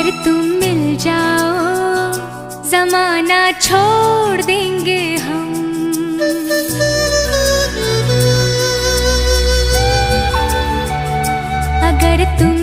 अगर तुम मिल जाओ जमाना छोड़ देंगे हम। अगर तुम